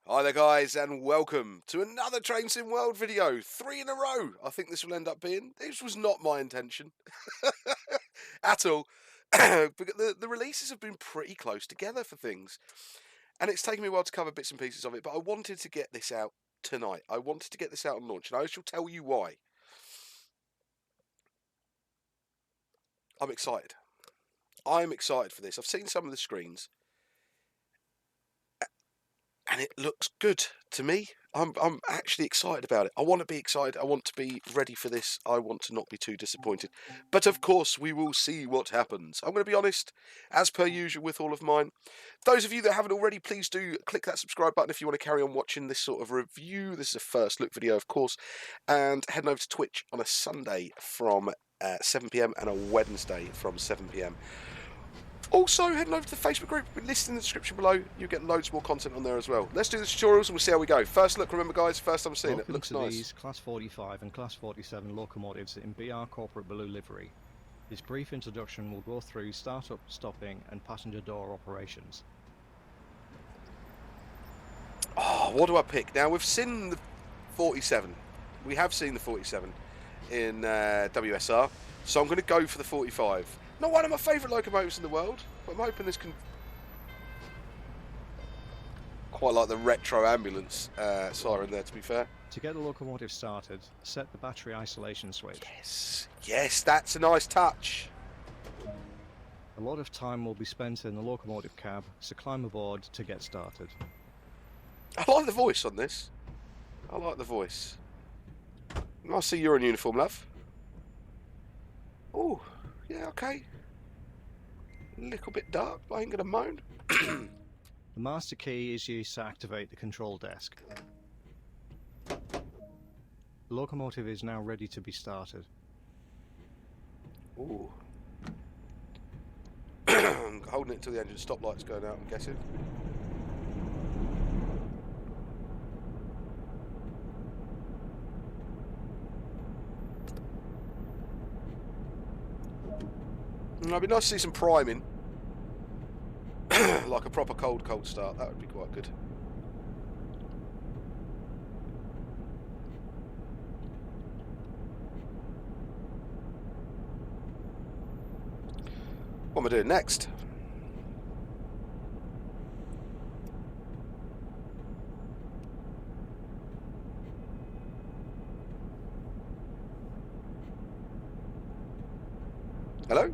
Hi there guys and welcome to another Train Sim World video. 3 in a row I think this will end up being. This was not my intention at all. Because the releases have been pretty close together for things. And it's taken me a while to cover bits and pieces of it, but I wanted to get this out tonight. I wanted to get this out on launch and I shall tell you why. I'm excited. I'm excited for this. I've seen some of the screens and it looks good to me. I'm actually excited about it. I want to be excited. I want to be ready for this. I want to not be too disappointed. But of course, we will see what happens. I'm going to be honest, as per usual with all of mine. Those of you that haven't already, please do click that subscribe button if you want to carry on watching this sort of review. This is a first look video, of course. And heading over to Twitch on a Sunday from 7 PM and a Wednesday from 7 PM. Also, heading over to the Facebook group, listed in the description below. You get loads more content on there as well. Let's do the tutorials and we'll see how we go. First look, remember guys, first time seeing it. Looks nice. Welcome to these Class 45 and Class 47 locomotives in BR Corporate Blue livery. This brief introduction will go through start-up, stopping and passenger door operations. Oh, what do I pick? Now, we've seen the 47. We have seen the 47 in WSR. So I'm going to go for the 45. Not one of my favourite locomotives in the world, but I'm hoping this can... Quite like the retro ambulance siren there, to be fair. To get the locomotive started, set the battery isolation switch. Yes, that's a nice touch. A lot of time will be spent in the locomotive cab, so climb aboard to get started. I like the voice on this. I like the voice. I see you're in uniform, love. Oh, yeah, okay. A little bit dark, but I ain't gonna moan. The master key is used to activate the control desk. The locomotive is now ready to be started. Ooh. I'm holding it until the engine stoplight's going out, I'm guessing. It'd be nice to see some priming. Like a proper cold start, that would be quite good. What am I doing next? Hello?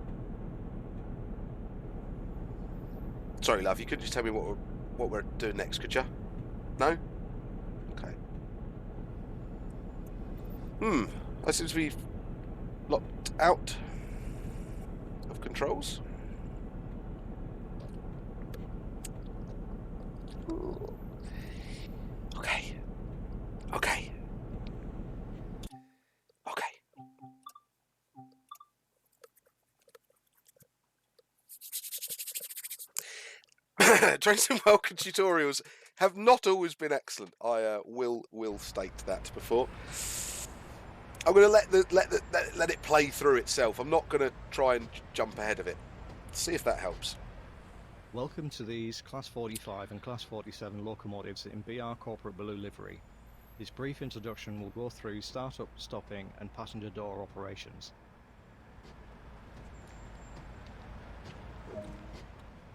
Sorry, love, you could just tell me what we're doing next, could you? No? Okay. I seem to be locked out of controls. Ooh. Okay. Okay. Okay. Train Sim Welcome tutorials have not always been excellent. I will state that before. I'm going to let it play through itself. I'm not going to try and jump ahead of it. See if that helps. Welcome to these Class 45 and Class 47 locomotives in BR Corporate Blue livery. This brief introduction will go through start-up, stopping and passenger door operations.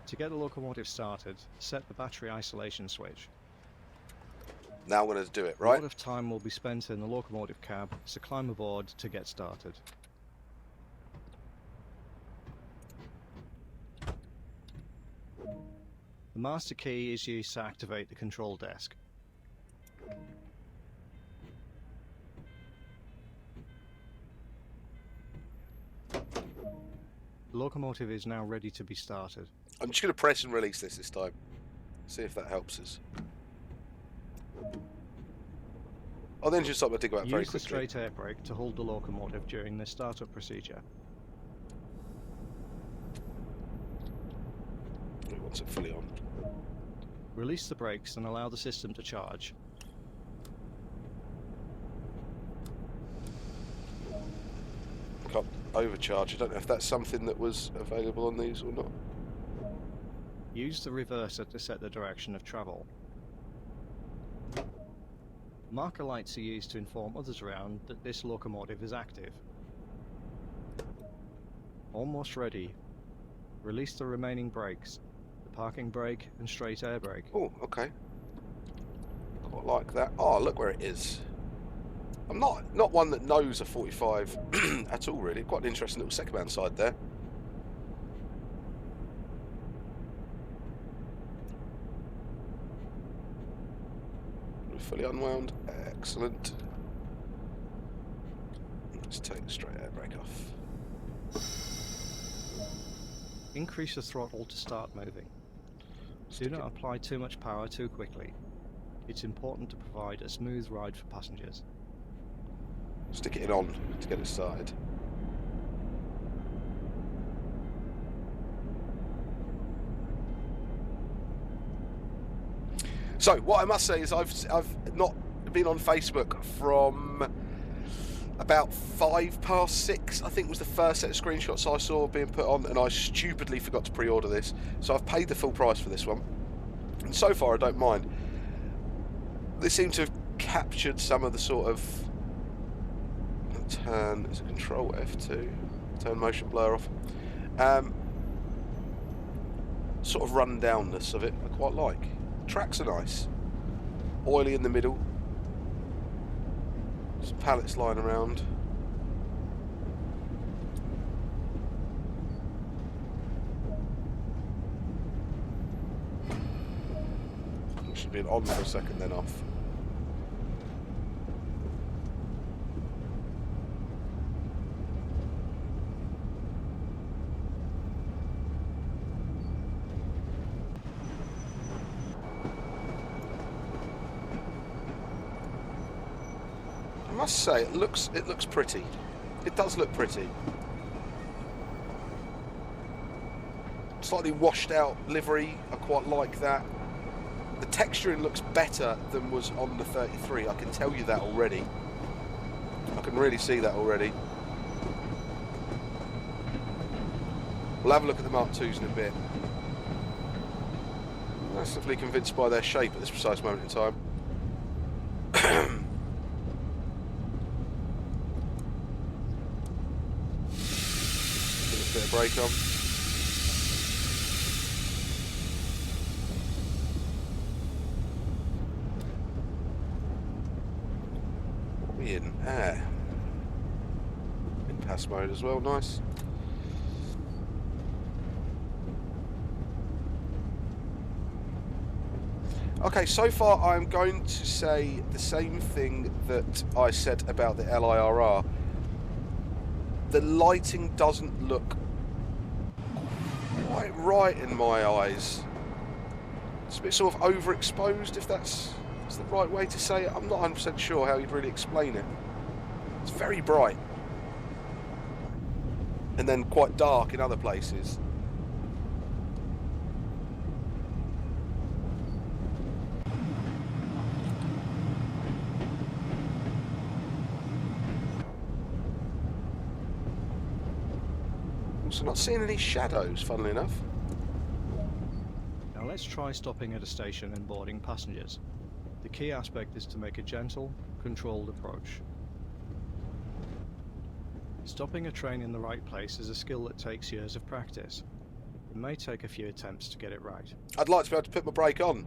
To get the locomotive started, set the battery isolation switch. Now I'm going to do it, A right? lot of time will be spent in the locomotive cab, so climb aboard to get started. The master key is used to activate the control desk. The locomotive is now ready to be started. I'm just going to press and release this time. See if that helps us. I'll then just stop and think about it very Use the quickly. straight air brake to hold the locomotive during the startup procedure. Once it's fully on. Release the brakes and allow the system to charge. Can't overcharge. I don't know if that's something that was available on these or not. Use the reverser to set the direction of travel. Marker lights are used to inform others around that this locomotive is active. Almost ready. Release the remaining brakes. The parking brake and straight air brake. Oh, okay. Quite like that. Oh, look where it is. I'm not one that knows a 45 at all, really. Quite an interesting little second-man side there. We're fully unwound. Excellent. Let's take the straight air brake off. Increase the throttle to start moving. Do not apply too much power too quickly. It's important to provide a smooth ride for passengers. Stick it on to get it started. So what I must say is I've not been on Facebook from about 6:05, I think was the first set of screenshots I saw being put on, and I stupidly forgot to pre-order this, so I've paid the full price for this one, and so far I don't mind. They seem to have captured some of the sort of turn, is a control F2, turn motion blur off, sort of run-downness of it I quite like. Tracks are nice, oily in the middle, some pallets lying around. It should be an on for a second, then off. I must say, it looks pretty. It does look pretty. Slightly washed out livery, I quite like that. The texturing looks better than was on the 33, I can tell you that already. I can really see that already. We'll have a look at the Mark IIs in a bit. I'm massively convinced by their shape at this precise moment in time. Bit of brake on. What are we in? In pass mode as well, nice. Okay, so far I'm going to say the same thing that I said about the LIRR. The lighting doesn't look quite right in my eyes. It's a bit sort of overexposed, if that's the right way to say it. I'm not 100% sure how you'd really explain it. It's very bright. And then quite dark in other places. Also not seeing any shadows, funnily enough. Now let's try stopping at a station and boarding passengers. The key aspect is to make a gentle, controlled approach. Stopping a train in the right place is a skill that takes years of practice. It may take a few attempts to get it right. I'd like to be able to put my brake on.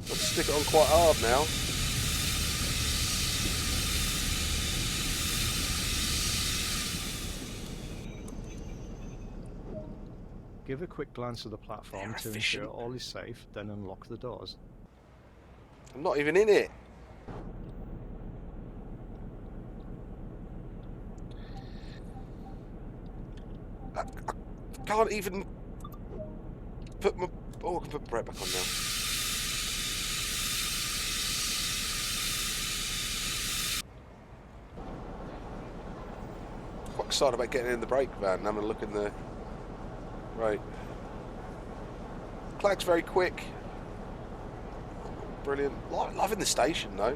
I'll stick it on quite hard now. Give a quick glance at the platform to ensure all is safe, then unlock the doors. I'm not even in it. I can't even put my... Oh, I can put my brake back on now. Quite excited about getting in the brake van and having a look in there. Right. Clag's very quick. Brilliant. Loving the station though.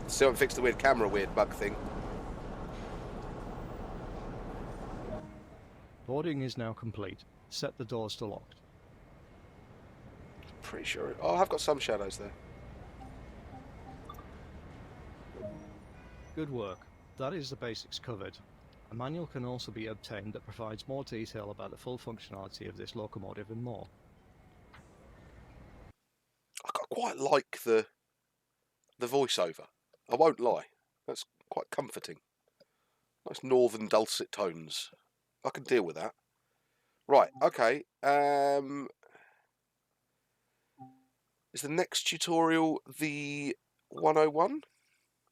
Still haven't fixed the weird camera bug thing. Boarding is now complete. Set the doors to locked. pretty sure. Oh, I've got some shadows there. Good work. That is the basics covered. A manual can also be obtained that provides more detail about the full functionality of this locomotive and more. I quite like the voiceover. I won't lie. That's quite comforting. Nice northern dulcet tones. I can deal with that. Right, okay. Is the next tutorial the 101?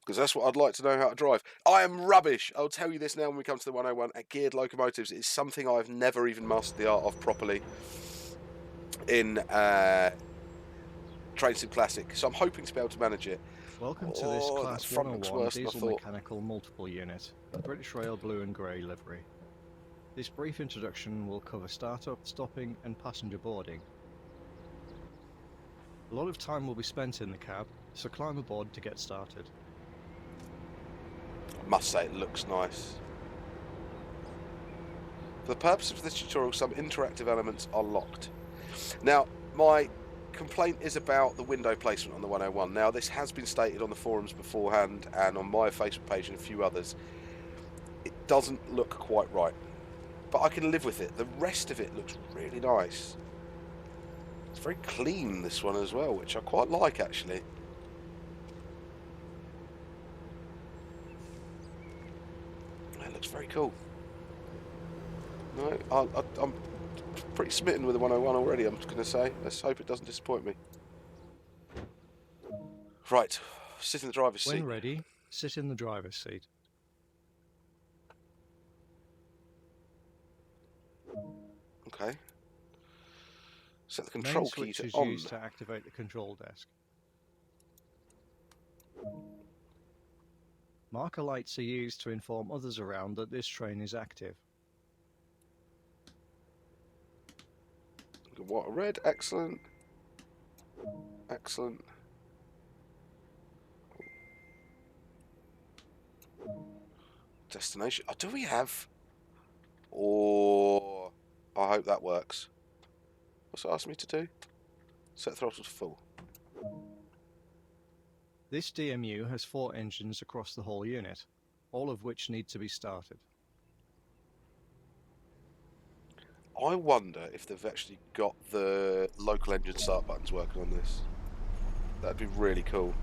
Because that's what I'd like to know how to drive. I am rubbish. I'll tell you this now when we come to the 101. At geared locomotives, it's something I've never even mastered the art of properly in Train Sim Classic. So I'm hoping to be able to manage it. Welcome to this That Class front looks 101 worse than I diesel thought. mechanical multiple unit in British Rail blue and grey livery. This brief introduction will cover startup, stopping and passenger boarding. A lot of time will be spent in the cab, so climb aboard to get started. I must say it looks nice. For the purpose of this tutorial, some interactive elements are locked. Now, my complaint is about the window placement on the 101. Now, this has been stated on the forums beforehand and on my Facebook page and a few others. It doesn't look quite right, but I can live with it. The rest of it looks really nice. It's very clean, this one as well, which I quite like, actually. It looks very cool. No, I'm pretty smitten with the 101 already, I'm going to say. Let's hope it doesn't disappoint me. Right, sit in the driver's seat. When ready, sit in the driver's seat. Okay. Set the The main control key switch to is on. used to activate the control desk. Marker lights are used to inform others around that this train is active. Water red, excellent. Excellent. Destination. Oh, do we have? Or I hope that works. What's it asked me to do? Set throttle to full. This DMU has 4 engines across the whole unit, all of which need to be started. I wonder if they've actually got the local engine start buttons working on this. That'd be really cool.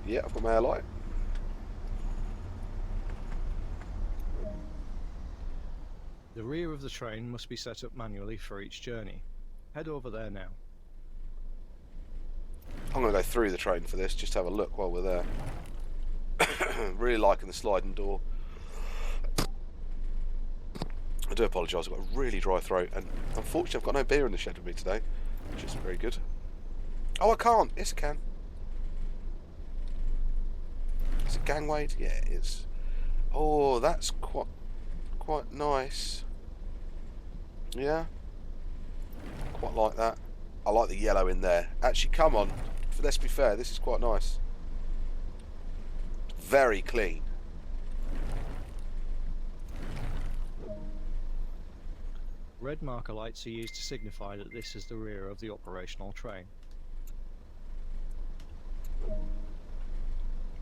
Yeah, I've got my air light. The rear of the train must be set up manually for each journey. Head over there now. I'm going to go through the train for this, just to have a look while we're there. Really liking the sliding door. I do apologise, I've got a really dry throat, and unfortunately I've got no beer in the shed with me today, which isn't very good. Oh, I can't. Yes, I can. Is it gangwayed? Yeah, it is. Oh, that's quite nice. Yeah, quite like that. I like the yellow in there. Actually, come on. Let's be fair. This is quite nice. Very clean. Red marker lights are used to signify that this is the rear of the operational train.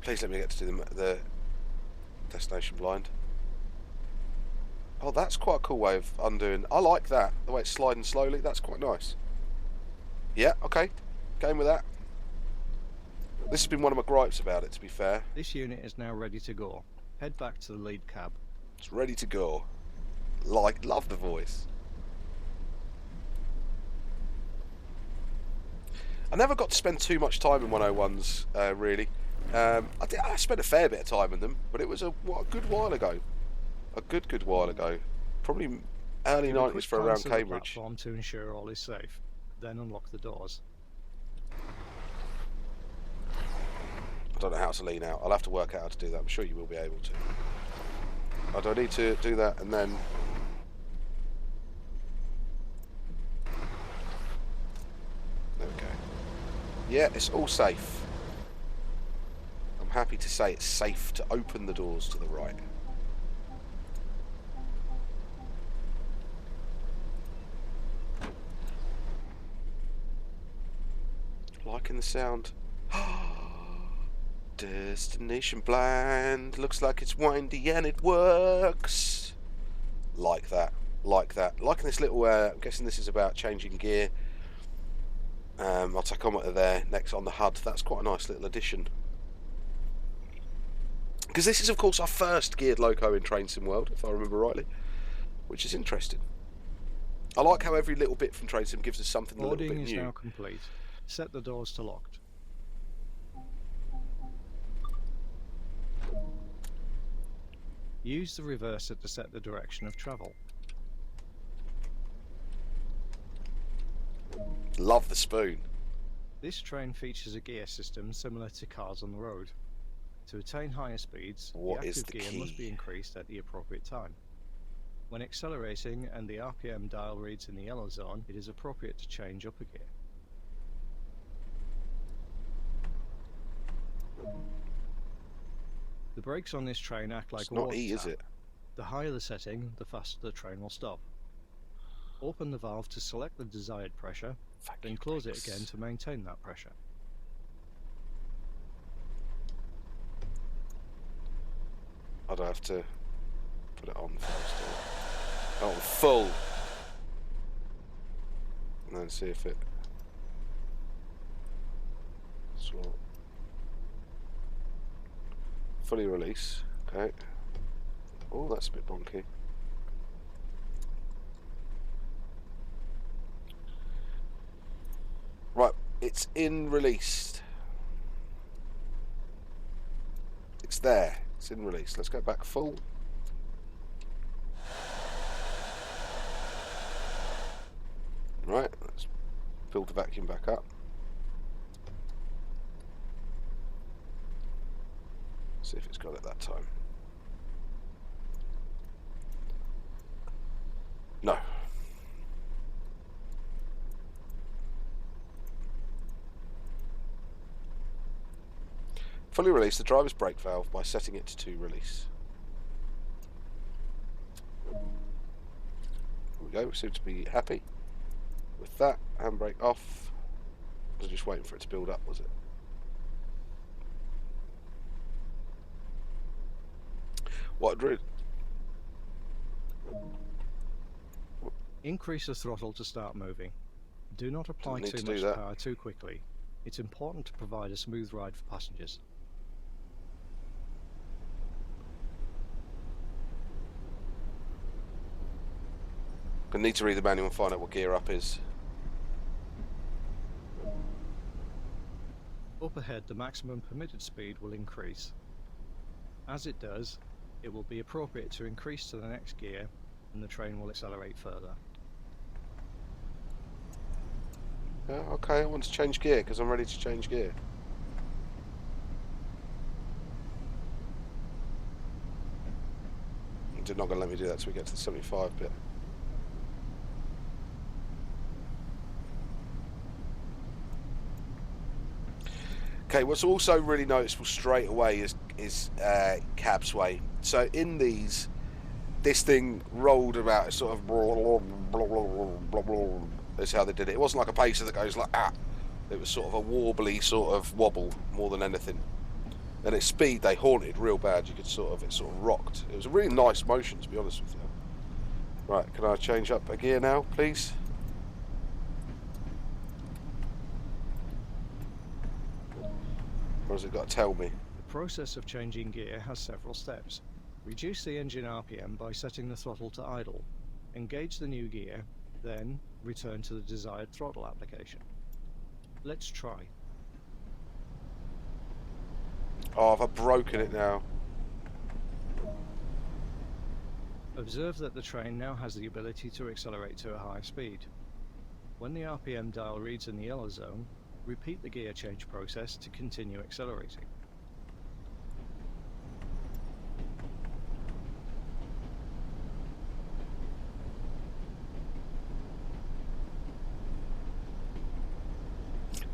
Please let me get to do the destination blind. Oh, that's quite a cool way of undoing. I like that. The way it's sliding slowly. That's quite nice. Yeah, okay. Going with that. This has been one of my gripes about it, to be fair. This unit is now ready to go. Head back to the lead cab. It's ready to go. Love the voice. I never got to spend too much time in 101s, really. I spent a fair bit of time in them, but it was a good while ago. A good while ago. Probably early Give a 90s quick for around glance at the Cambridge. platform to ensure all is safe. Then unlock the doors. I don't know how to lean out. I'll have to work out how to do that. I'm sure you will be able to. Oh, do I need to do that and then... There we go. Yeah, it's all safe. I'm happy to say it's safe to open the doors to the right. Liking the sound. Destination blind. Looks like it's windy and it works. Like that. Like that. Liking this little, I'm guessing this is about changing gear. Our tachometer there, next on the HUD. That's quite a nice little addition. Because this is, of course, our first geared loco in Train Sim World, if I remember rightly. Which is interesting. I like how every little bit from Train Sim gives us something a little bit Boarding is new. now complete. Set the doors to locked. Use the reverser to set the direction of travel. Love the spoon. This train features a gear system similar to cars on the road. To attain higher speeds, What the is active the gear must be key? increased at the appropriate time. When accelerating and the RPM dial reads in the yellow zone, it is appropriate to change up a gear. The brakes on this train act like It's a not water E, tap. is it? The higher the setting, the faster the train will stop. Open the valve to select the desired pressure, then close it again to maintain that pressure. I'd have to put it on first. Oh, full. And then see if it. Swap. Fully release. Okay. Oh, that's a bit bonky. Right, it's in released. It's there. It's in release. Let's go back full. Right, let's build the vacuum back up. See if it's got it that time. No. Fully release the driver's brake valve by setting it to release. There we go, we seem to be happy with that. Handbrake off. I was just waiting for it to build up, was it? What, Drew? Increase the throttle to start moving. Do not apply Didn't need too to do much that. power too quickly. It's important to provide a smooth ride for passengers. I need to read the manual and find out what gear up is. Up ahead, the maximum permitted speed will increase. As it does, it will be appropriate to increase to the next gear and the train will accelerate further. Yeah, okay, I want to change gear because I'm ready to change gear. They're not going to let me do that till we get to the 75 bit. Okay, what's also really noticeable straight away is cab sway. So in these, this thing rolled about sort of that's how they did it. It wasn't like a pacer that goes like that. It was sort of a warbly sort of wobble more than anything. And its speed, they haunted real bad. You could it sort of rocked. It was a really nice motion, to be honest with you. Right, can I change up a gear now, please? Or has it got to tell me? The process of changing gear has several steps. Reduce the engine RPM by setting the throttle to idle. Engage the new gear, then return to the desired throttle application. Let's try. Oh, have I broken it now? Observe that the train now has the ability to accelerate to a higher speed. When the RPM dial reads in the yellow zone, repeat the gear change process to continue accelerating.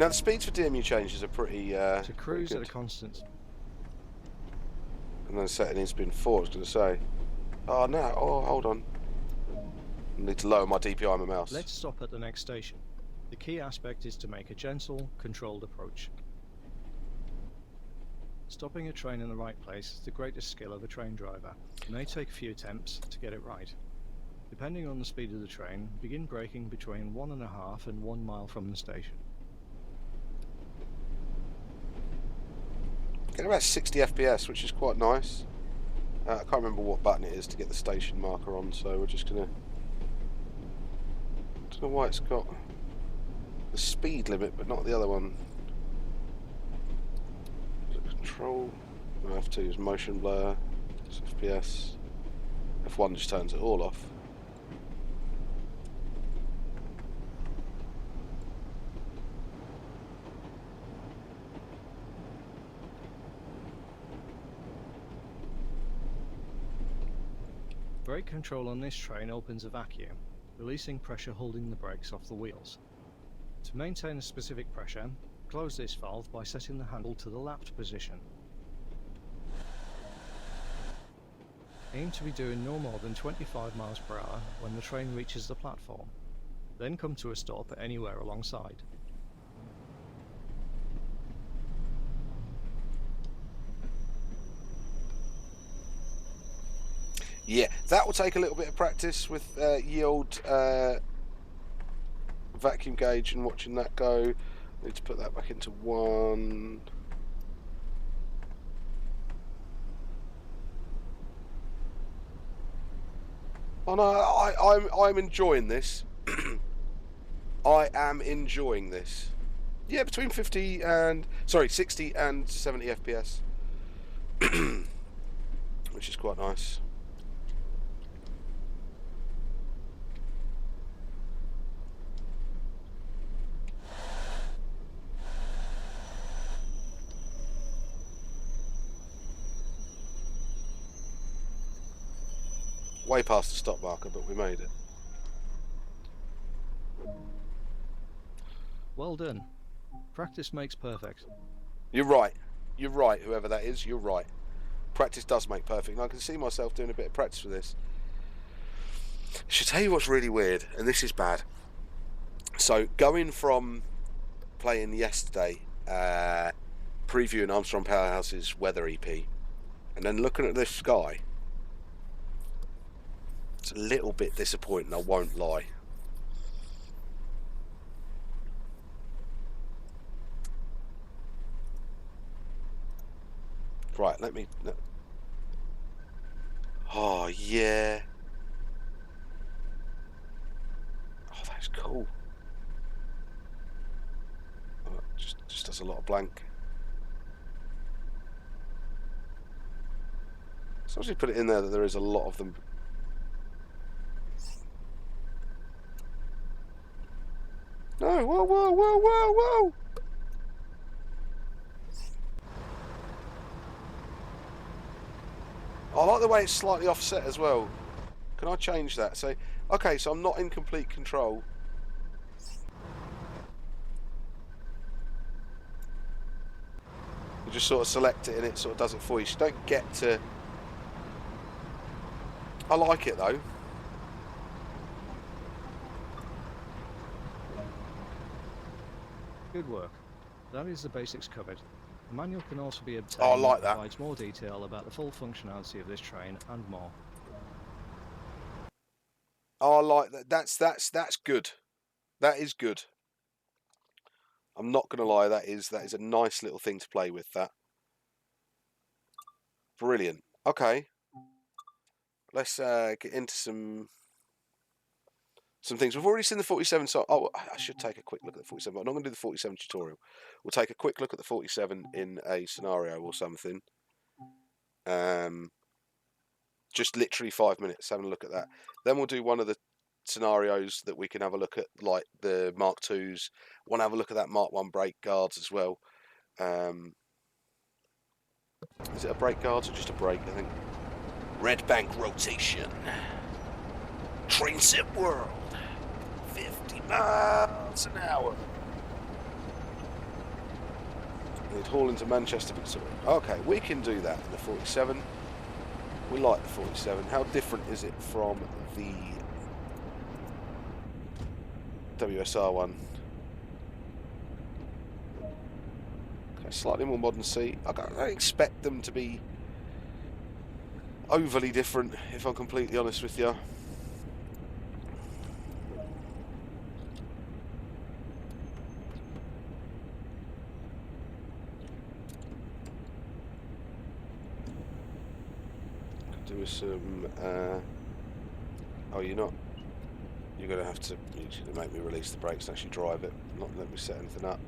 Now the speeds for DMU changes are pretty To cruise pretty at a good. constant. And then setting in spin 4, I was going to say. Oh no, oh hold on. I need to lower my DPI on my mouse. Let's stop at the next station. The key aspect is to make a gentle, controlled approach. Stopping a train in the right place is the greatest skill of a train driver. It may take a few attempts to get it right. Depending on the speed of the train, begin braking between 1.5 and 1 mile from the station. Getting about 60 FPS, which is quite nice. I can't remember what button it is to get the station marker on, so we're just gonna... I don't know why it's got the speed limit, but not the other one. Control. F2 is motion blur. It's FPS. F1 just turns it all off. Brake control on this train opens a vacuum, releasing pressure holding the brakes off the wheels. To maintain a specific pressure, close this valve by setting the handle to the lapped position. Aim to be doing no more than 25 miles per hour when the train reaches the platform, then come to a stop anywhere alongside. Yeah, that will take a little bit of practice with yield vacuum gauge and watching that go. Need to put that back into 1. Oh no, I'm enjoying this. I am enjoying this. Yeah, between 60 and 70 FPS, which is quite nice. Way past the stop marker, but we made it. Well done. Practice makes perfect. You're right. You're right, whoever that is, you're right. Practice does make perfect, and I can see myself doing a bit of practice for this. I should tell you what's really weird, and this is bad. So, going from playing yesterday, previewing Armstrong Powerhouse's weather EP, and then looking at this sky, it's a little bit disappointing, I won't lie. Right, let me... Oh, yeah. Oh, that's cool. Oh, just does a lot of blank. So I put it in there that there is a lot of them. No, whoa, whoa, whoa, whoa, whoa! I like the way it's slightly offset as well. Can I change that? So, okay, so I'm not in complete control. You just sort of select it and it sort of does it for you. So you don't get to... I like it though. Good work. That is the basics covered. The manual can also be obtained. Oh, I like that. Provides more detail about the full functionality of this train and more. Oh, I like that. That's good. That is good. I'm not gonna lie. That is a nice little thing to play with. That. Brilliant. Okay. Let's get into some things. We've already seen the 47, so I should take a quick look at the 47, but I'm not going to do the 47 tutorial. We'll take a quick look at the 47 in a scenario or something. Just literally 5 minutes having a look at that. Then we'll do one of the scenarios that we can have a look at, like the Mark IIs. Want to have a look at that Mark 1 brake guards as well. Is it a brake guards or just a brake, I think? Red bank rotation. Train set world. 50 miles an hour. We'd haul into Manchester, Victoria. Okay, we can do that in the 47. We like the 47. How different is it from the WSR one? slightly more modern seat. I don't expect them to be overly different, if I'm completely honest with you. Could do with some. Oh, you're not. You're going to have to. You're going to make me release the brakes and actually drive it, not let me set anything up.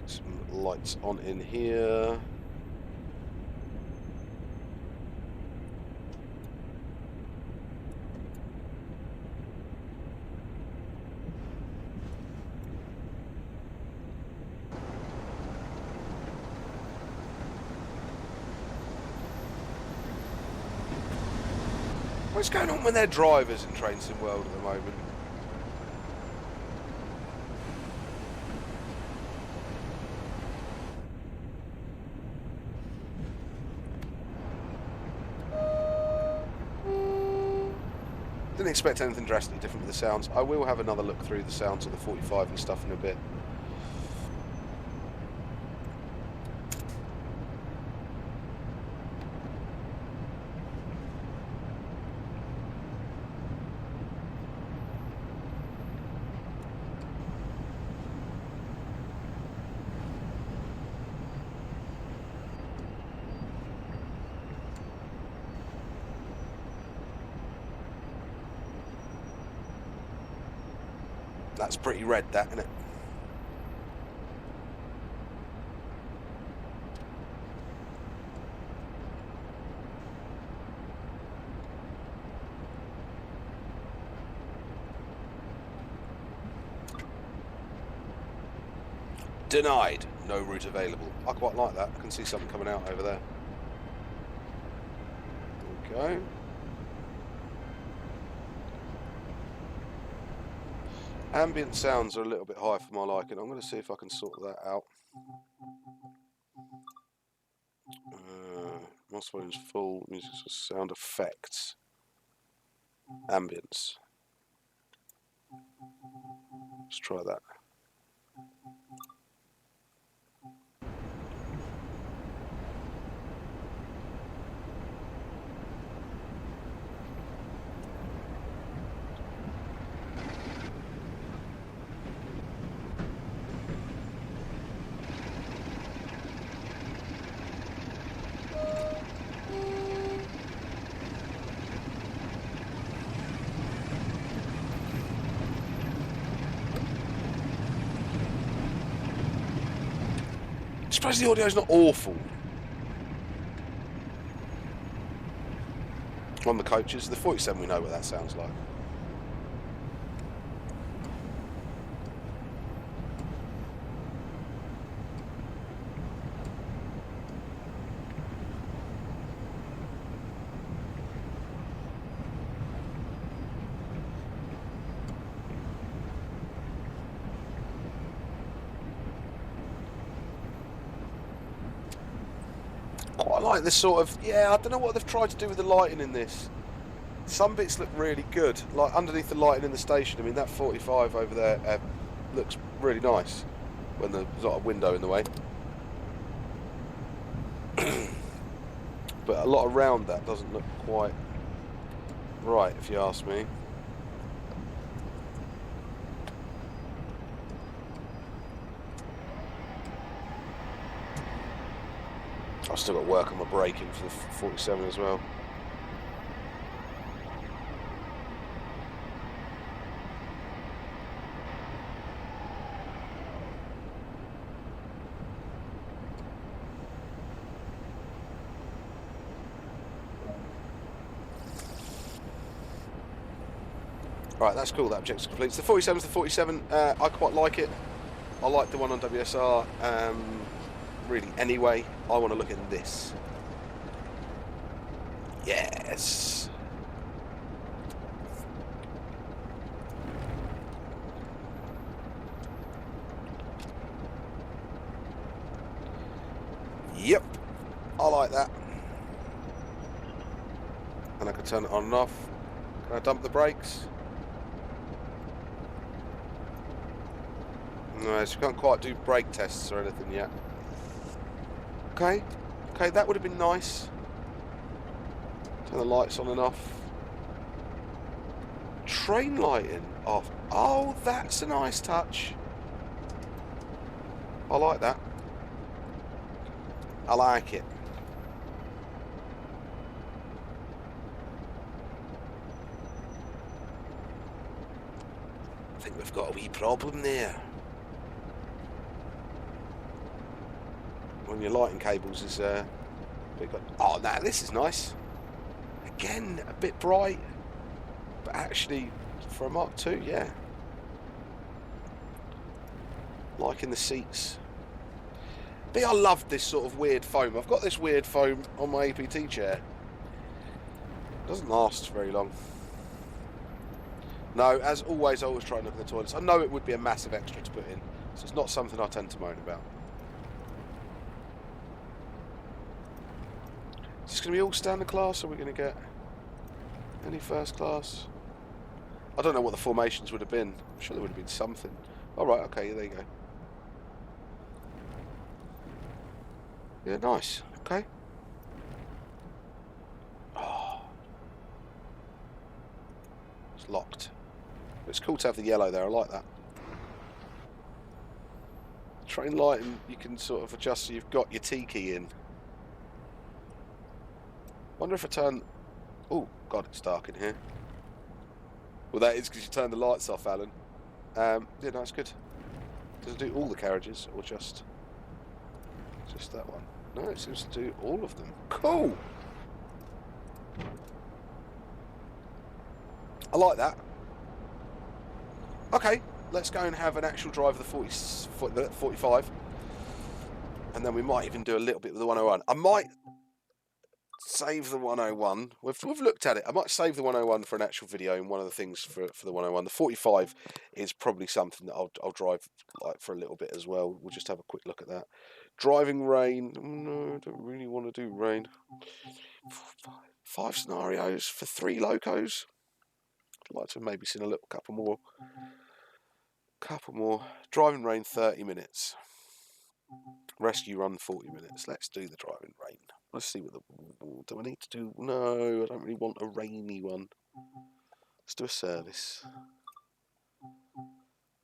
Some lights on in here. What's going on with their drivers in Train-Sim World at the moment? Didn't expect anything drastically different with the sounds. I will have another look through the sounds of the 45 and stuff in a bit. That's pretty red, that, isn't it? Denied. No route available. I quite like that. I can see something coming out over there. Okay. Ambient sounds are a little bit high for my liking. I'm going to see if I can sort that out. Mouse volume's full. Music sound effects. Ambience. Let's try that. I suppose the audio's not awful on the coaches. The 47, we know what that sounds like. Quite like this sort of, yeah, I don't know what they've tried to do with the lighting in this. Some bits look really good, like underneath the lighting in the station. I mean, that 45 over there looks really nice when there's not a window in the way. But a lot around that doesn't look quite right, if you ask me. I've still got work on my braking for the 47 as well. Right, that's cool, that objective's complete. So the 47's the 47, I quite like it. I like the one on WSR, really anyway. I want to look at this. Yes! Yep, I like that. And I can turn it on and off. Can I dump the brakes? No, so we can't quite do brake tests or anything yet. Okay, that would have been nice. Turn the lights on and off. Train lighting off. Oh, that's a nice touch. I like that. I like it. I think we've got a wee problem there. One of your lighting cables is oh, now this is nice. Again, a bit bright, but actually for a Mark II, yeah. Liking the seats. But I love this sort of weird foam. I've got this weird foam on my APT chair. It doesn't last very long. No, as always, I always try and look at the toilets. I know it would be a massive extra to put in, so it's not something I tend to moan about. Is this going to be all standard class, or are we going to get any first class? I don't know what the formations would have been. I'm sure there would have been something. All right, okay, there you go. Yeah, nice. Okay. Oh, it's locked. It's cool to have the yellow there. I like that. Train lighting, you can sort of adjust so you've got your T key in. Wonder if I turn... Oh, God, it's dark in here. Well, that is because you turned the lights off, Alan. Yeah, no, it's good. Does it do all the carriages, or just that one? No, it seems to do all of them. Cool! I like that. Okay, let's go and have an actual drive of the 45. And then we might even do a little bit with the 101. I might save the 101. We've looked at it. I might save the 101 for an actual video and one of the things for the 101. The 45 is probably something that I'll drive like for a little bit as well. We'll just have a quick look at that. Driving rain. No, I don't really want to do rain. 5 scenarios for 3 locos. I'd like to have maybe seen a little couple more. Driving rain 30 minutes. Rescue run 40 minutes. Let's do the driving rain. Let's see what do I need to do? No, I don't really want a rainy one. Let's do a service.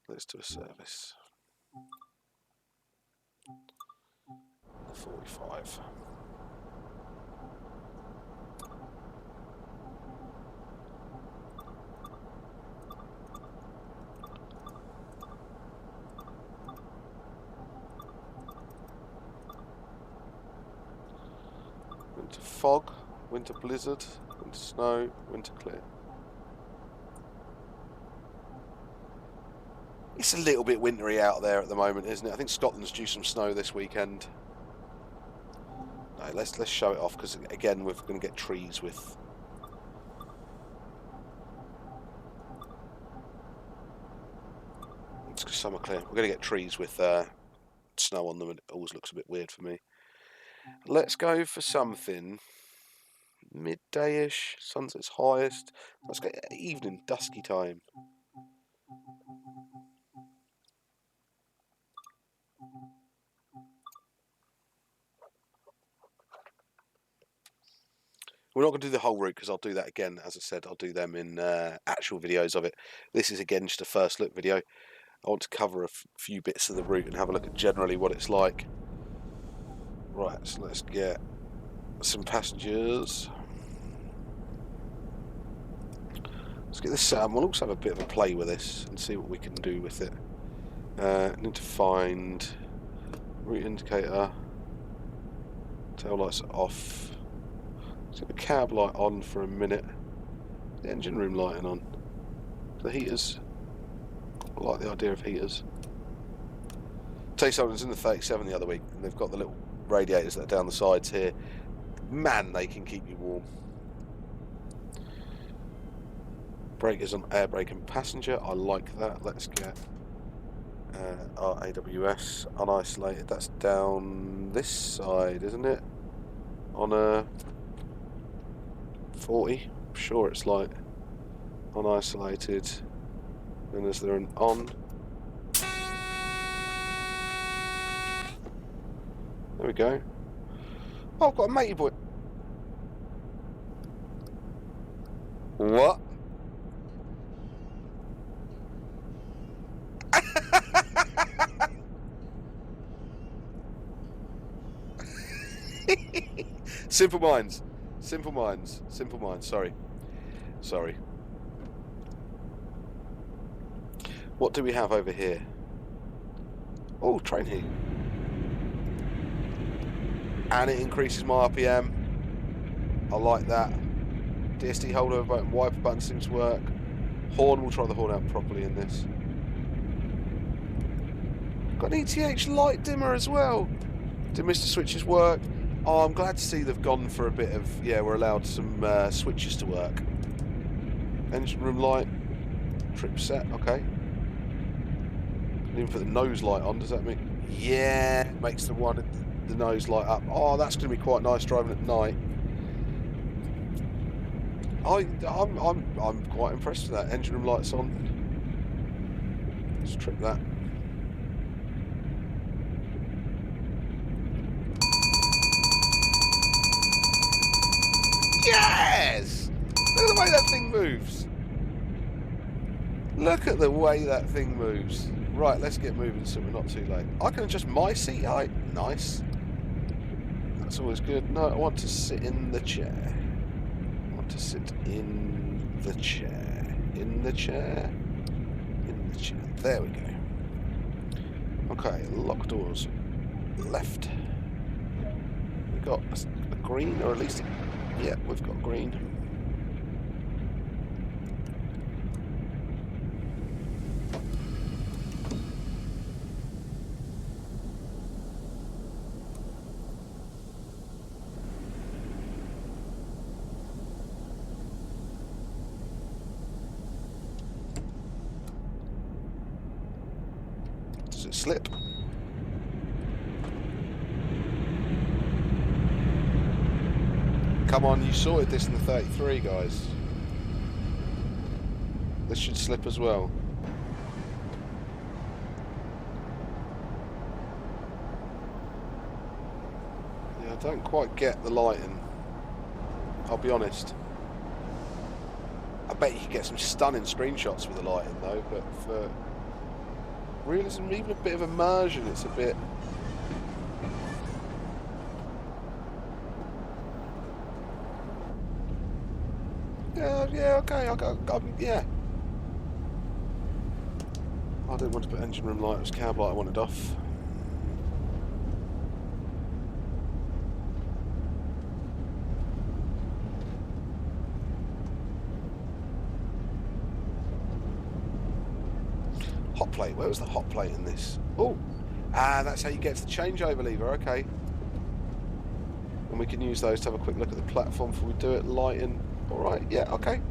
Let's do a service. 45. Winter fog, winter blizzard, winter snow, winter clear. It's a little bit wintry out there at the moment, isn't it? I think Scotland's due some snow this weekend. No, let's show it off because again we're going to get trees with. It's summer clear. We're going to get trees with snow on them, and it always looks a bit weird for me. Let's go for something midday-ish. Sunset's highest. Let's go evening, dusky time. We're not going to do the whole route because I'll do that again. As I said, I'll do them in actual videos of it. This is again just a first look video. I want to cover a few bits of the route and have a look at generally what it's like. Right, so let's get some passengers. Let's get this set up. We'll also have a bit of a play with this and see what we can do with it. Need to find route indicator. Tail lights off. Let's get the cab light on for a minute. The engine room lighting on. The heaters. I like the idea of heaters. Tell you something, I was in the 37 the other week and they've got the little radiators that are down the sides here. Man, they can keep you warm. Brakes on air brake and passenger. I like that. Let's get our AWS unisolated. That's down this side, isn't it? On a 40. I'm sure it's like unisolated. Then is there an on? There we go. Oh, I've got a matey boy. What? Simple minds. Simple minds. Simple minds. Sorry. Sorry. What do we have over here? Oh, train heat. And it increases my RPM. I like that. DSD holdover button, wiper button seems to work. Horn, we'll try the horn out properly in this. Got an ETH light dimmer as well. Demister switches work. Oh, I'm glad to see they've gone for a bit of, yeah, we're allowed some switches to work. Engine room light. Trip set, okay. Even put the nose light on, does that mean? Yeah, makes the nose light up. Oh, that's going to be quite nice driving at night. I'm quite impressed with that. Engine room lights on. Let's trip that. Yes! Look at the way that thing moves. Look at the way that thing moves. Right, let's get moving so we're not too late. I can adjust my seat height. Nice. That's always good. No, I want to sit in the chair. I want to sit in the chair. In the chair. In the chair. There we go. Okay, lock doors. Left. We've got a green, or at least... Yeah, we've got green. Does it slip? Come on, you sorted this in the 33, guys. This should slip as well. Yeah, I don't quite get the lighting. I'll be honest. I bet you could get some stunning screenshots with the lighting though, but for realism, even a bit of immersion, it's a bit... Yeah, okay, yeah. I didn't want to put engine room light, it was cab light I wanted off. Hot plate, where was the hot plate in this? Oh, that's how you get to the changeover lever, okay. And we can use those to have a quick look at the platform before we do it, lighting. Alright, yeah, okay.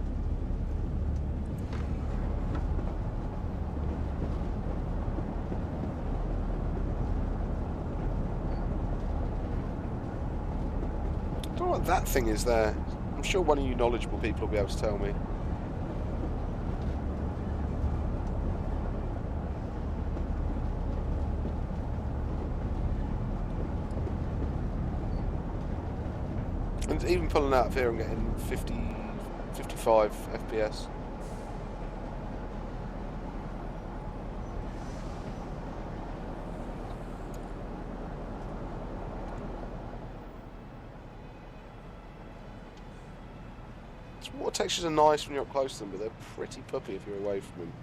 I don't know what that thing is there. I'm sure one of you knowledgeable people will be able to tell me. And even pulling out of here and getting 55 FPS. Water textures are nice when you're up close to them, but they're pretty puppy if you're away from them.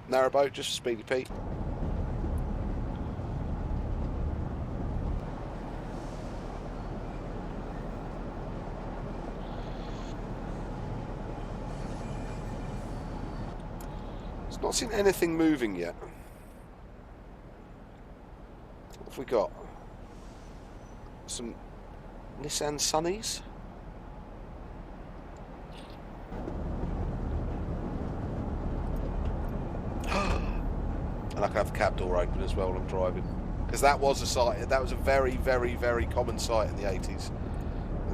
Narrowboat, just for Speedy Pete. It's not seen anything moving yet. What have we got? Some Nissan Sunnies. And I can have the cab door open as well when I'm driving. Because that was a sight, that was a very, very, very common sight in the 80s.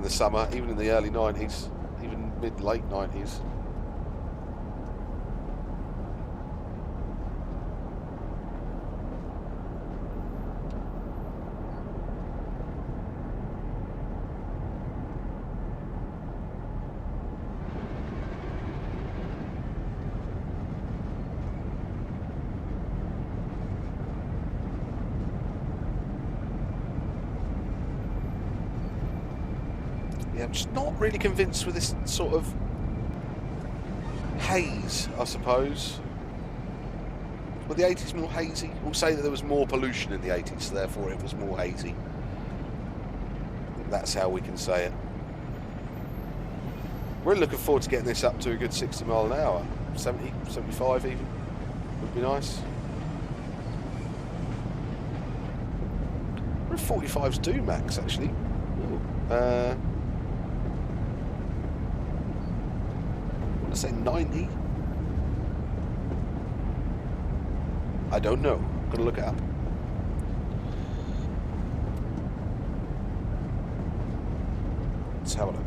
in the summer, even in the early 90s, even mid-late 90s. Yeah, I'm just not really convinced with this sort of haze, I suppose. Were the 80s more hazy? We'll say that there was more pollution in the 80s, so therefore it was more hazy. I think that's how we can say it. We're looking forward to getting this up to a good 60 mile an hour. 70, 75 even. Would be nice. We're 45s do max, actually. I want to say 90. I don't know. I'm going to look it up. Let's have a look.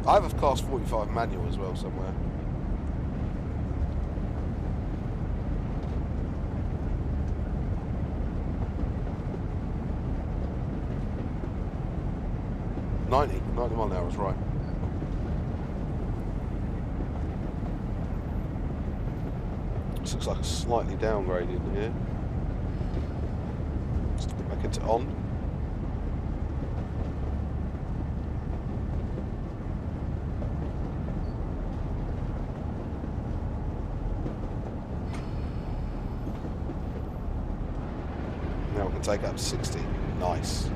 I have a Class 45 manual as well somewhere. Ninety mile an hour is right. This looks like a slightly downgraded here. Let's get back into on. Now we can take it up to 60. Nice.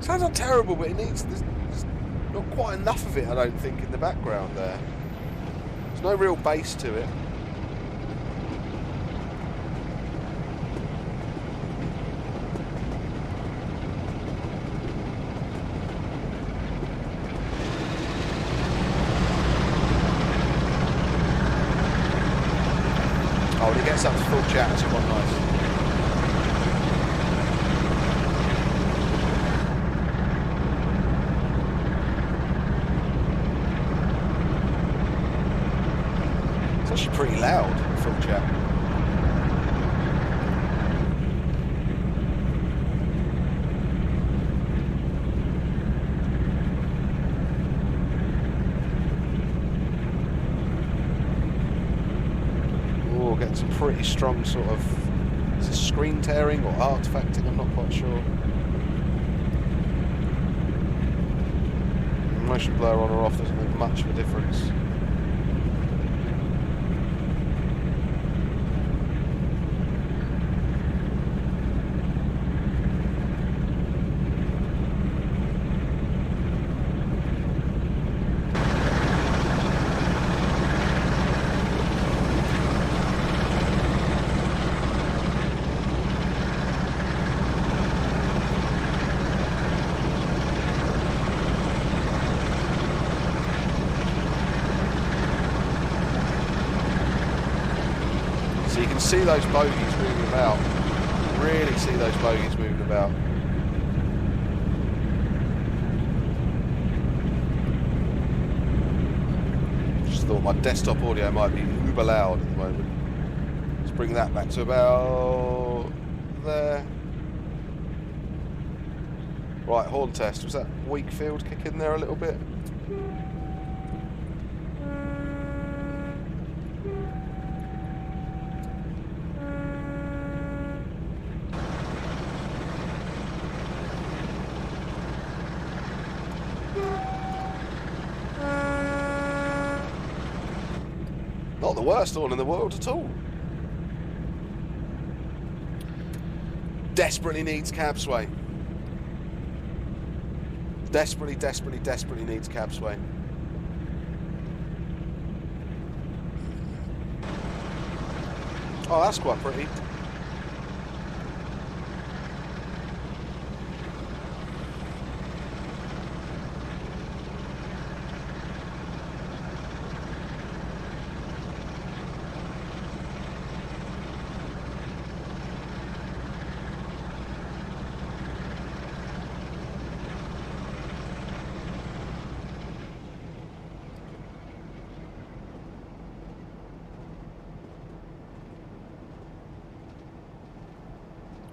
Sounds not terrible, but it needs. There's not quite enough of it, I don't think, in the background there. There's no real bass to it. Oh, when it gets up to full chat, it's quite nice. It's actually pretty loud, full chat. Oh, getting some pretty strong sort of, is it screen tearing or artifacting? I'm not quite sure. Motion blur on or off doesn't make much of a difference. So you can see those bogies moving about. Really see those bogies moving about. Just thought my desktop audio might be uber loud at the moment. Let's bring that back to about there. Right, horn test. Was that weak field kick in there a little bit? Not the worst horn in the world at all. Desperately needs cab sway. Desperately, desperately, desperately needs cab sway. Oh, that's quite pretty.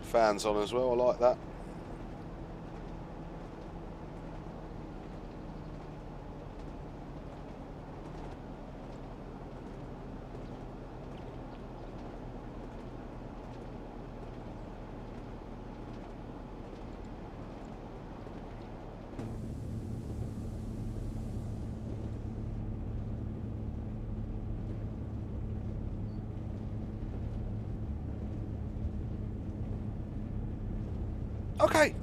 Fans on as well, I like that. Okay.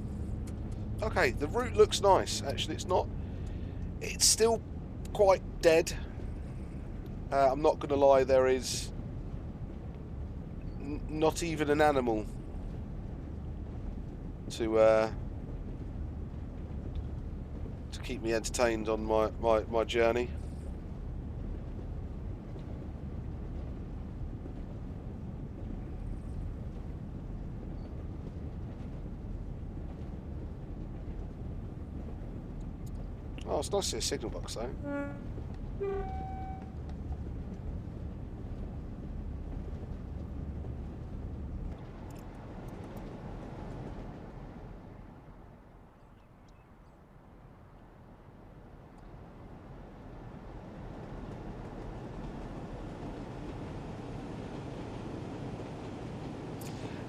Okay, the route looks nice. Actually, it's still quite dead. I'm not going to lie, there is not even an animal to keep me entertained on my journey. Oh, it's nice to see a signal box though.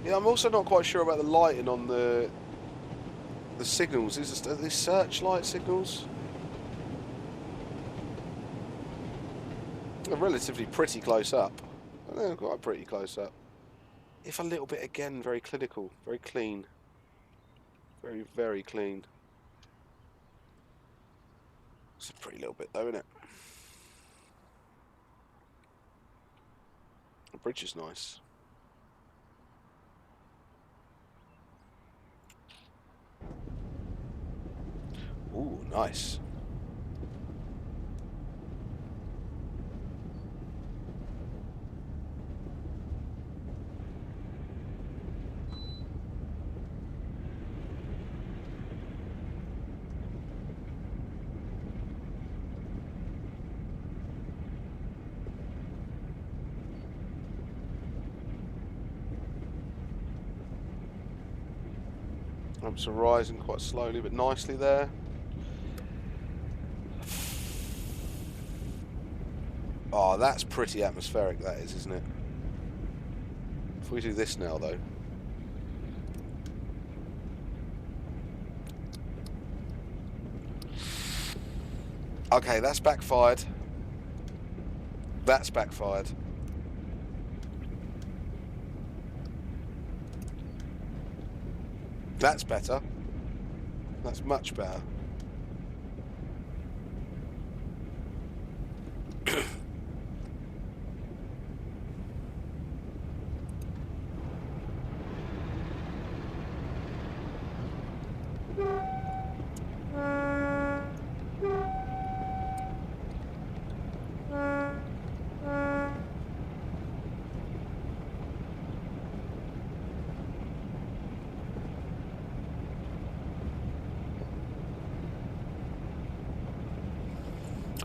Yeah, I'm also not quite sure about the lighting on the signals. Are these searchlight signals? They're relatively pretty close up. They're quite pretty close up. If a little bit again, very clinical, very clean. Very, very clean. It's a pretty little bit though, isn't it? The bridge is nice. Ooh, nice. Ramps are rising quite slowly but nicely there. Oh, that's pretty atmospheric, that is, isn't it? If we do this now, though. Okay, that's backfired. That's backfired. That's better. That's much better.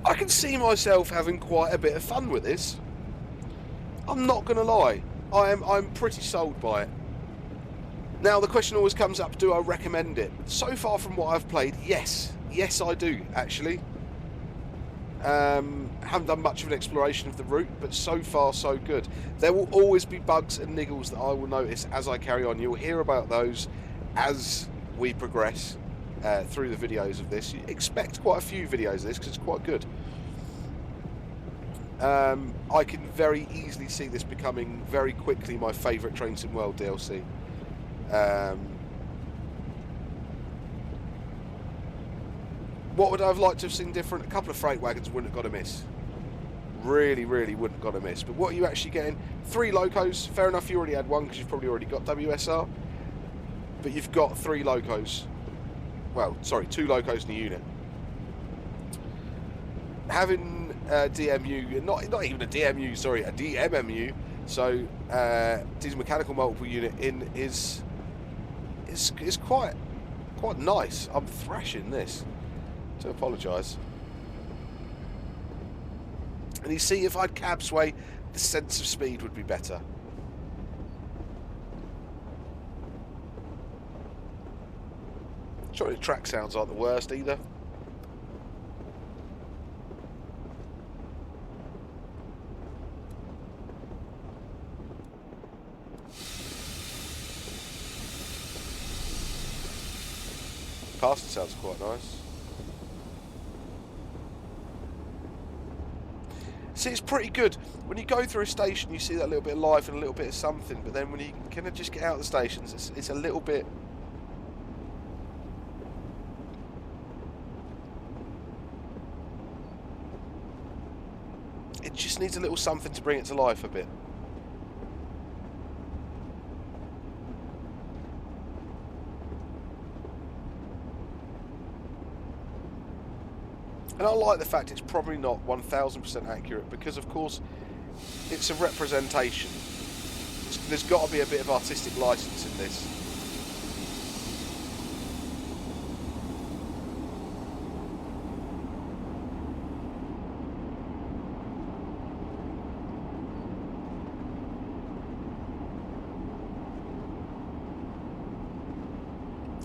I can see myself having quite a bit of fun with this. I'm not going to lie. I'm pretty sold by it. Now, the question always comes up, do I recommend it? So far from what I've played, yes. Yes, I do, actually. Haven't done much of an exploration of the route, but so far, so good. There will always be bugs and niggles that I will notice as I carry on. You'll hear about those as we progress through the videos of this. You expect quite a few videos of this because it's quite good. I can very easily see this becoming very quickly my favourite Train Sim World DLC. What would I have liked to have seen different? A couple of freight wagons wouldn't have got a miss. Really, really wouldn't have got a miss. But what are you actually getting? 3 locos. Fair enough, you already had one because you've probably already got WSR. But you've got 3 locos. Well, sorry, 2 locos in a unit. Having a DMU, not even a DMU, sorry, a DMMU, so diesel mechanical multiple unit in is quite nice. I'm thrashing this. To apologise. And you see, if I'd cab sway, the sense of speed would be better. Sorry, the track sounds aren't the worst either. Past sounds quite nice. See, it's pretty good. When you go through a station, you see that little bit of life and a little bit of something, but then when you kind of just get out of the stations, it's a little bit... It just needs a little something to bring it to life a bit. And I like the fact it's probably not 1000% accurate because, of course, it's a representation. There's got to be a bit of artistic license in this.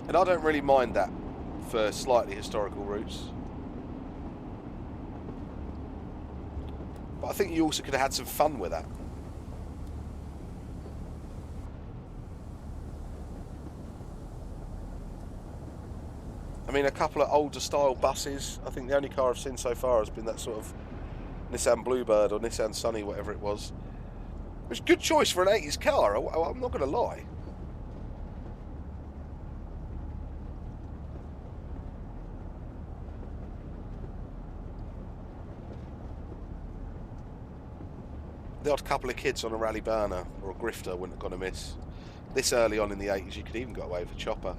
And I don't really mind that for slightly historical routes. But I think you also could have had some fun with that. I mean, a couple of older style buses. I think the only car I've seen so far has been that sort of Nissan Bluebird or Nissan Sunny, whatever it was. It was a good choice for an 80s car, I'm not going to lie. The odd couple of kids on a rally burner or a grifter wouldn't have gone amiss. This early on in the 80s, you could even get away with a chopper.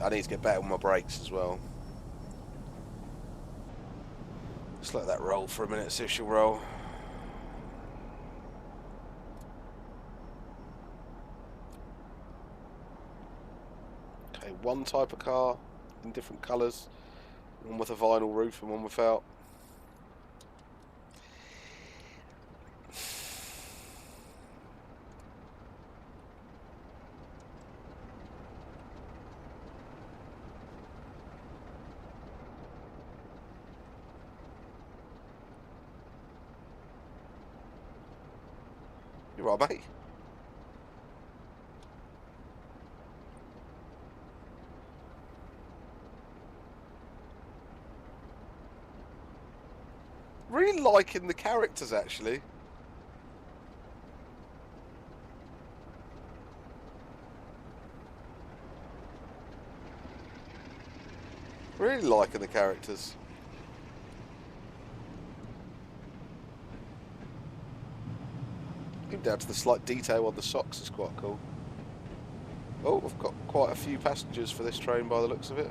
I need to get better with my brakes as well. Just let that roll for a minute, see if she'll roll. Okay, one type of car in different colours. One with a vinyl roof and one without. You're right, mate. Really liking the characters, actually. Really liking the characters. Even down to the slight detail on the socks is quite cool. Oh, I've got quite a few passengers for this train by the looks of it.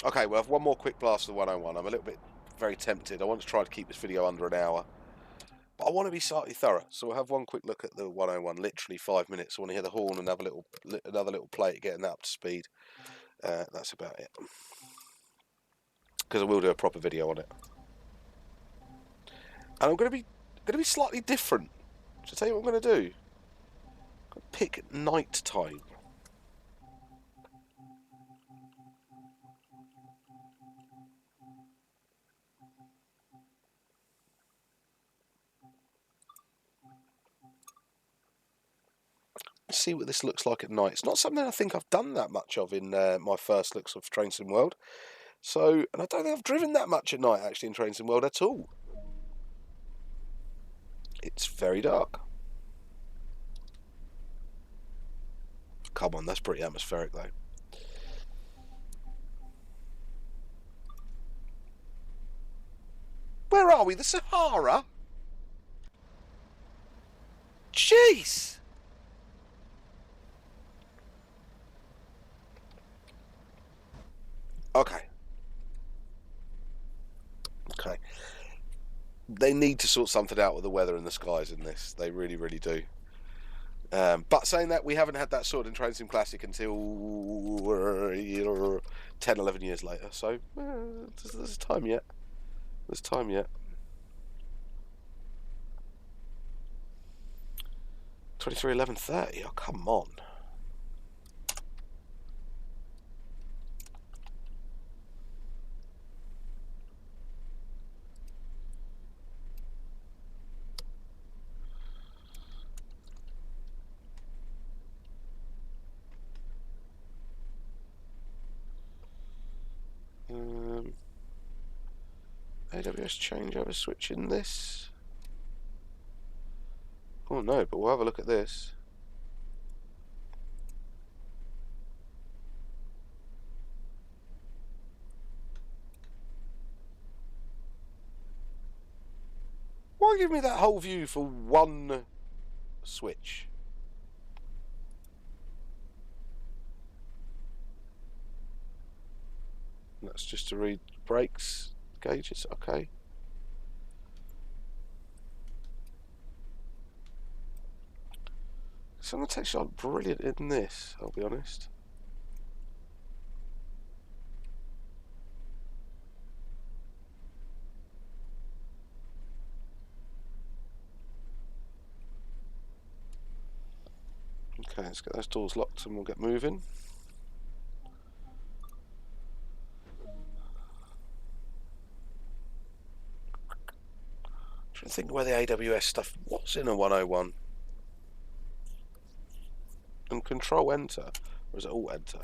Okay, we'll have one more quick blast of the 101. I'm a little bit very tempted. I want to try to keep this video under an hour. But I want to be slightly thorough. So we'll have one quick look at the 101, literally 5 minutes. I want to hear the horn and have another little play at getting that up to speed. That's about it. Because I will do a proper video on it. And I'm going to be slightly different. So I'll tell you what I'm going to do. I'm going to pick night time. See what this looks like at night. It's not something I think I've done that much of in my first looks of Train-Sim World. So, and I don't think I've driven that much at night actually in Train-Sim World at all. It's very dark. come on, that's pretty atmospheric though. Where are we? The Sahara? Jeez! Okay. Okay. They need to sort something out with the weather and the skies in this. They really, really do. But saying that, we haven't had that sorted in Train Sim Classic until 10, 11 years later. So, there's time yet. There's time yet. 23:11:30. Oh, come on. AWS changeover switch in this. Oh no, but we'll have a look at this. Why give me that whole view for one switch? That's just to read brakes gauges. Okay. Some of the textures aren't brilliant in this, I'll be honest. Okay, let's get those doors locked and we'll get moving. I'm trying to think where the AWS stuff was in a 101. And control enter. Or is it alt enter?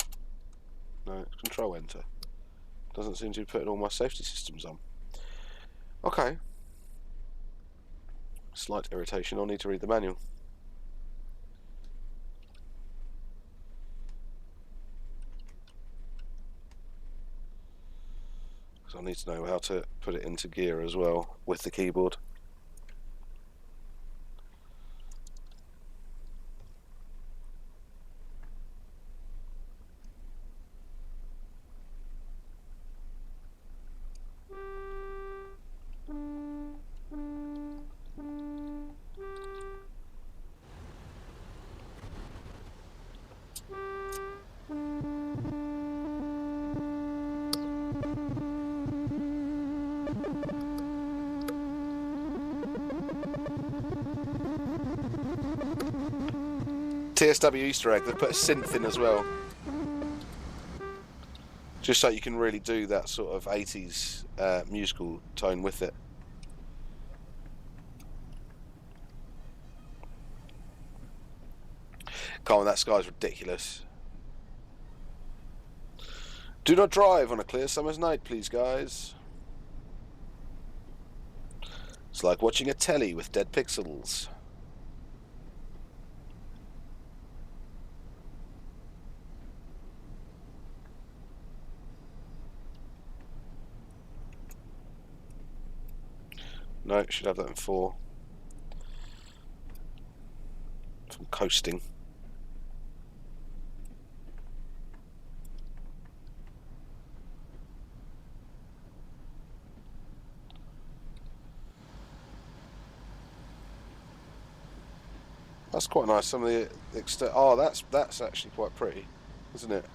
No, it's control enter. Doesn't seem to be putting all my safety systems on. Okay. Slight irritation, I'll need to read the manual. Because I'll need to know how to put it into gear as well with the keyboard. TSW Easter egg, they've put a synth in as well. Just so you can really do that sort of 80s musical tone with it. Come on, that sky's ridiculous. Do not drive on a clear summer's night, please, guys. It's like watching a telly with dead pixels. No, should have that in 4. From coasting. That's quite nice. Some of the oh, that's actually quite pretty, isn't it?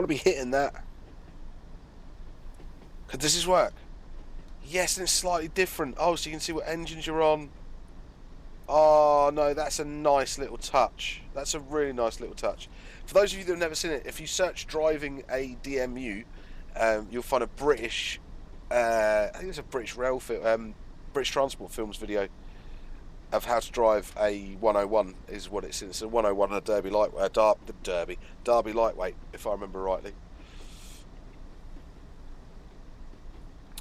want to be hitting that. Does this work? Yes, and it's slightly different. Oh, so you can see what engines you're on. Oh, no, that's a nice little touch. That's a really nice little touch. For those of you that have never seen it, if you search driving a DMU, you'll find a British, I think it's a British British Transport Films video of how to drive a 101 is what it's in. It's a 101 and a Derby lightweight, Derby lightweight, if I remember rightly.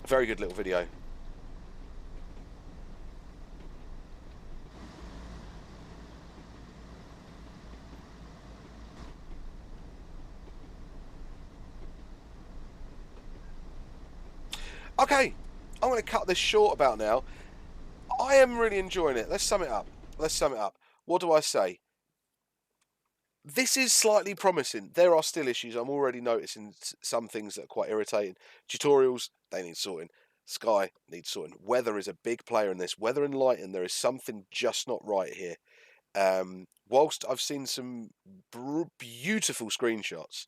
Very good little video. Okay, I'm going to cut this short about now. I am really enjoying it. Let's sum it up. What do I say? This is slightly promising. There are still issues. I'm already noticing some things that are quite irritating. Tutorials, they need sorting. Sky needs sorting. Weather is a big player in this. Weather and lighting, there is something just not right here. Whilst I've seen some beautiful screenshots,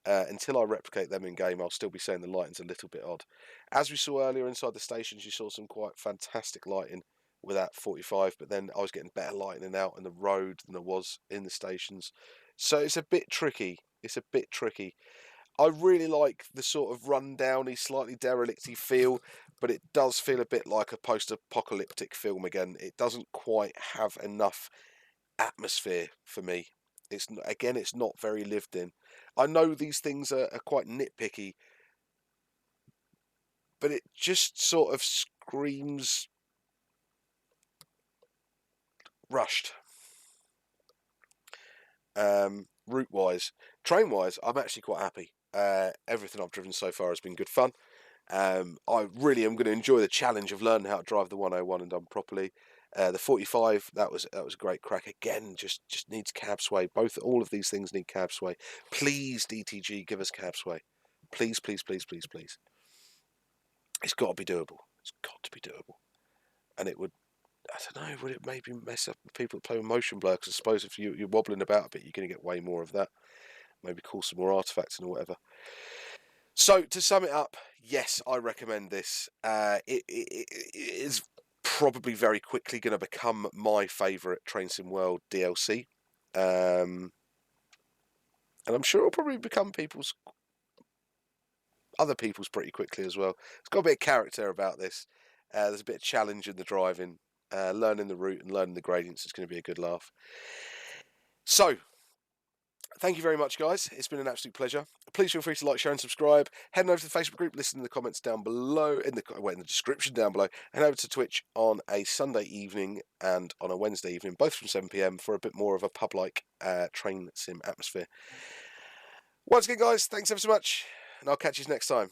until I replicate them in game, I'll still be saying the lighting's a little bit odd. As we saw earlier inside the stations, you saw some quite fantastic lighting with that 45, but then I was getting better lighting out in the road than there was in the stations. So it's a bit tricky. I really like the sort of rundowny, slightly derelicty feel, but it does feel a bit like a post-apocalyptic film again. It doesn't quite have enough atmosphere for me. It's not very lived in. I know these things are quite nitpicky, but it just sort of screams rushed. Route wise, train wise, I'm actually quite happy. Everything I've driven so far has been good fun. I really am going to enjoy the challenge of learning how to drive the 101 and done properly. The 45, that was a great crack. Again, just needs cab sway. All of these things need cab sway. Please, DTG, give us cab sway. Please, please, please, please, please. It's got to be doable. And it would, I don't know, would it maybe mess up people that play with motion blur? Because I suppose if you're wobbling about a bit, you're going to get way more of that. Maybe cause some more artifacts and whatever. So to sum it up, yes, I recommend this. It is probably very quickly going to become my favourite Train Sim World DLC, and I'm sure it'll probably become other people's pretty quickly as well. It's got a bit of character about this. There's a bit of challenge in the driving, learning the route and learning the gradients. It's going to be a good laugh. So, thank you very much, guys. It's been an absolute pleasure. Please feel free to like, share, and subscribe. Head over to the Facebook group, listen in the comments down below, in the description down below, and over to Twitch on a Sunday evening and on a Wednesday evening, both from 7 PM, for a bit more of a pub-like train sim atmosphere. Once again, guys, thanks ever so much, and I'll catch you next time.